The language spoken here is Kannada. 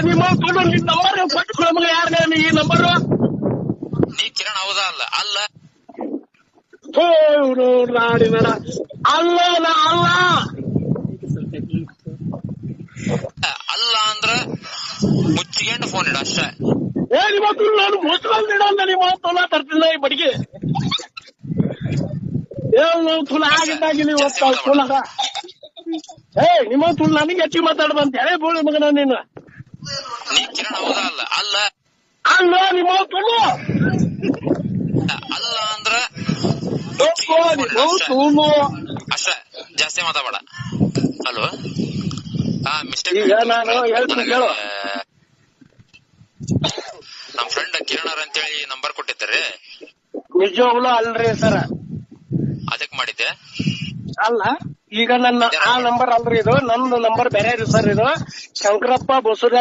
ನಿಮ್ಮ ನಿನ್ ನಂಬರ್ ಕೊಟ್ಟು ನಮಗೆ ಯಾರ ಈ ನಂಬರ್ ನೀ ಕಿರಣ್ ಹೌದಾ ಅಲ್ಲ ಅಲ್ಲ ನಾಡಿ ನಡ ಅಲ್ಲ ನಾ ಅಲ್ಲ ಅಲ್ಲ ಅಂದ್ರ ಮುಚ್ಚಿಗೆಂಡು ಫೋನ್ ಇಡ ಅಷ್ಟೇ. ಇವತ್ತು ನಾನು ಮುಚ್ಕೊಂಡಿಡ ನಿಮ್ಮ ತುಲ ತರ್ತಿಲ್ಲ ಈ ಬಡಿಗೆ ತುಲ ಆಗಿದ್ದಾಗಿ ನೀವು ತುಲಗ ನಿಮ್ಮ ತುಲ್ ನನಗೆ ಹೆಚ್ಚಿಗೆ ಮಾತಾಡ್ಬಂತ ಹೇಳಿ ಬೋಳಿ ಮಗನ ನೀನು. ನೀ ಕಿರಣ್ ಹೌದಾ ಅಲ್ಲ ಅಲ್ಲ ಅಲ್ಲ ನಿಮ್ಮ ತುಳು ಅಲ್ಲ ಅಂದ್ರ ತುಳು ಅಷ್ಟೇ, ಜಾಸ್ತಿ ಮಾತಾಡಬೇಡ. ಹಲೋ ಮಿಸ್ಟೇಕ್ ಈಗ ನಾನು ಹೇಳ್ತೀನಿ ಕೇಳು. ನಮ್ ಫ್ರೆಂಡ್ ಕಿರಣ್ ಅವ್ರ ಅಂತೇಳಿ ನಂಬರ್ ಕೊಟ್ಟಿದ್ದಾರೆ. ನಿಜವಾಗ್ಲೂ ಅಲ್ರಿ ಸರ್. ಅದಕ್ ಮಾಡಿದ್ದೆ ಅಲ್ಲ ಈಗ ನನ್ನ ಆ ನಂಬರ್ ಅಲ್ರಿ ಇದು, ನಂದು ನಂಬರ್ ಬೇರೆ ಸರ್. ಇದು ಶಂಕರಪ್ಪ ಬಸವರಾಜ್